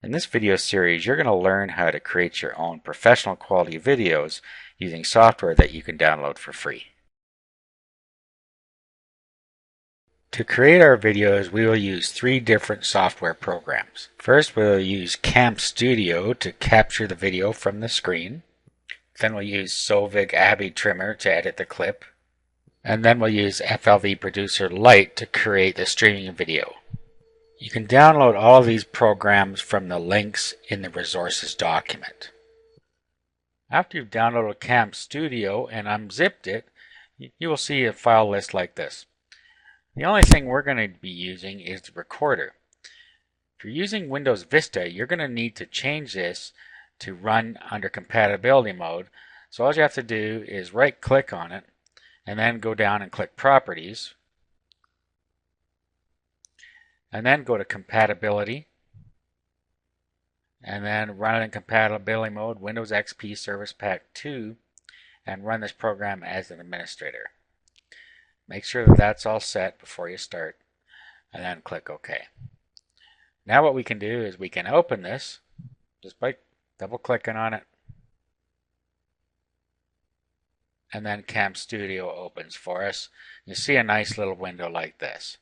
In this video series, you're going to learn how to create your own professional quality videos using software that you can download for free. To create our videos, we will use three different software programs. First, we'll use CamStudio to capture the video from the screen. Then we'll use Sovig Abbey Trimmer to edit the clip. And then we'll use FLV Producer Lite to create the streaming video. You can download all of these programs from the links in the resources document. After you've downloaded CamStudio and unzipped it, you will see a file list like this. The only thing we're going to be using is the recorder. If you're using Windows Vista, you're going to need to change this to run under compatibility mode. So all you have to do is right click on it and then go down and click Properties. And then go to Compatibility, and then run it in compatibility mode, Windows XP Service Pack 2, and run this program as an administrator. Make sure that that's all set before you start, and then click OK. Now what we can do is we can open this just by double clicking on it, and then CamStudio opens for us. You see a nice little window like this.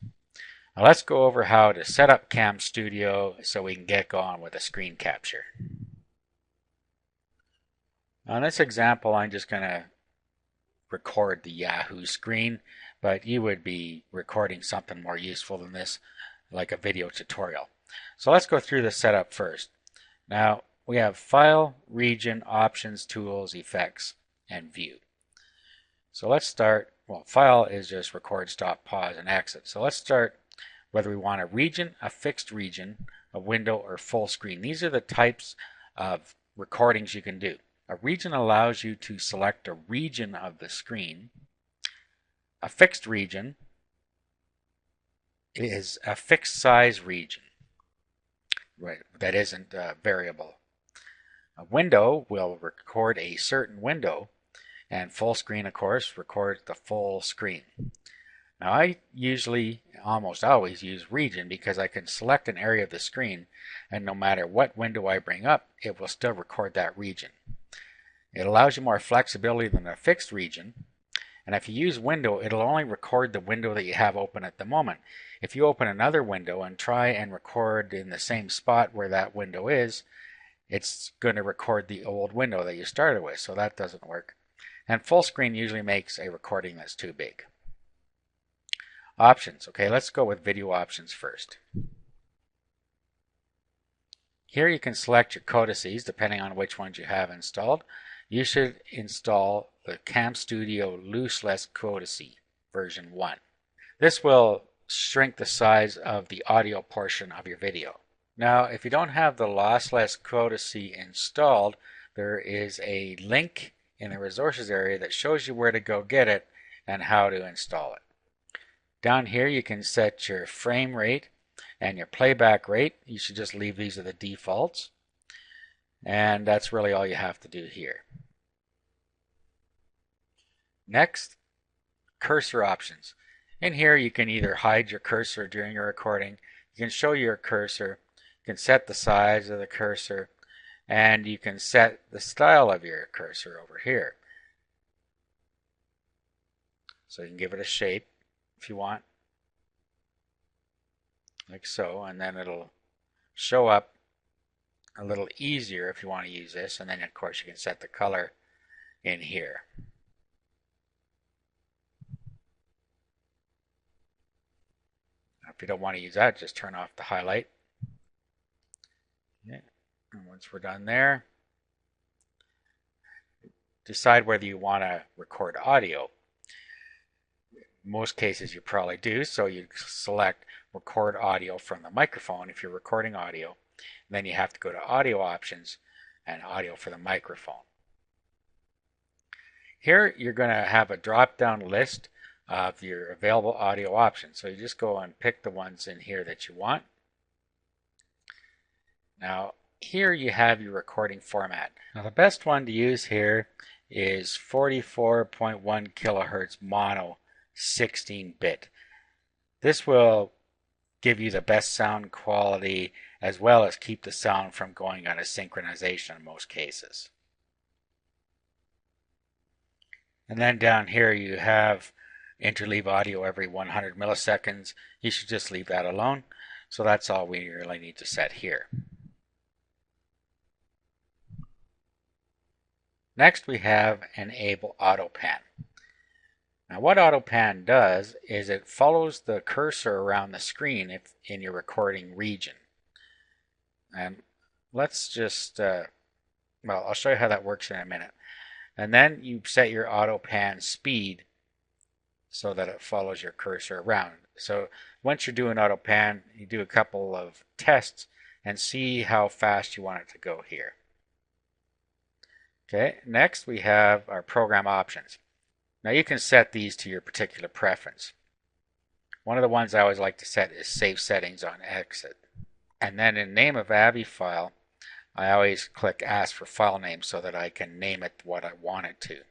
Now let's go over how to set up CamStudio so we can get going with the screen capture. On this example, I'm just going to record the Yahoo screen, but you would be recording something more useful than this, like a video tutorial. So let's go through the setup first. Now we have File, Region, Options, Tools, Effects, and View. So let's start. Well, File is just record, stop, pause, and exit. So let's start whether we want a region, a fixed region, a window, or full screen. These are the types of recordings you can do. A region allows you to select a region of the screen. A fixed region is a fixed size region, right, that isn't variable. A window will record a certain window, and full screen, of course, records the full screen. Now I usually, almost always, use region because I can select an area of the screen, and no matter what window I bring up, it will still record that region. It allows you more flexibility than a fixed region, and if you use window, it'll only record the window that you have open at the moment. If you open another window and try and record in the same spot where that window is, it's going to record the old window that you started with, so that doesn't work. And full screen usually makes a recording that's too big. Options. Okay, let's go with video options first. Here you can select your codices depending on which ones you have installed. You should install the CamStudio Lossless Codice version 1. This will shrink the size of the audio portion of your video. Now, if you don't have the Lossless Codice installed, there is a link in the resources area that shows you where to go get it and how to install it. Down here you can set your frame rate and your playback rate. You should just leave these as the defaults. And that's really all you have to do here. Next, cursor options. In here you can either hide your cursor during your recording, you can show your cursor, you can set the size of the cursor, and you can set the style of your cursor over here. So you can give it a shape if you want, like so, and then it'll show up a little easier if you want to use this, and then of course you can set the color in here. If you don't want to use that, just turn off the highlight. Okay. And once we're done there, decide whether you want to record audio. Most cases you probably do, so you select record audio from the microphone if you're recording audio. And then you have to go to audio options and audio for the microphone. Here you're going to have a drop down list of your available audio options. So you just go and pick the ones in here that you want. Now here you have your recording format. Now the best one to use here is 44.1 kilohertz mono 16-bit. This will give you the best sound quality as well as keep the sound from going out of synchronization in most cases. And then down here you have interleave audio every 100 milliseconds. You should just leave that alone. So that's all we really need to set here. Next we have enable auto pan. Now what auto pan does is it follows the cursor around the screen if in your recording region. And let's just, well, I'll show you how that works in a minute. And then you set your auto pan speed so that it follows your cursor around. So once you're doing auto pan, you do a couple of tests and see how fast you want it to go here. Okay, next we have our program options. Now you can set these to your particular preference. One of the ones I always like to set is save settings on exit. And then in name of AVI file, I always click ask for file name so that I can name it what I want it to.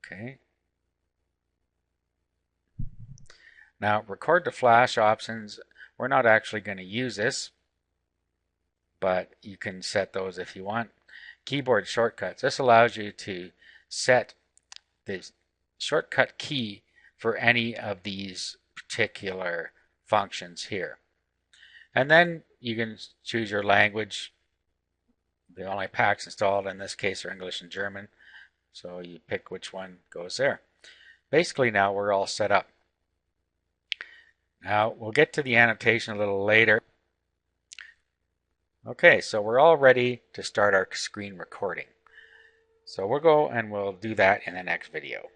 Okay. Now record to flash options, we're not actually going to use this, but you can set those if you want. Keyboard shortcuts. This allows you to set the shortcut key for any of these particular functions here. And then you can choose your language. The only packs installed in this case are English and German, so you pick which one goes there. Basically now we're all set up. Now we'll get to the annotation a little later. Okay, so we're all ready to start our screen recording. So we'll go and we'll do that in the next video.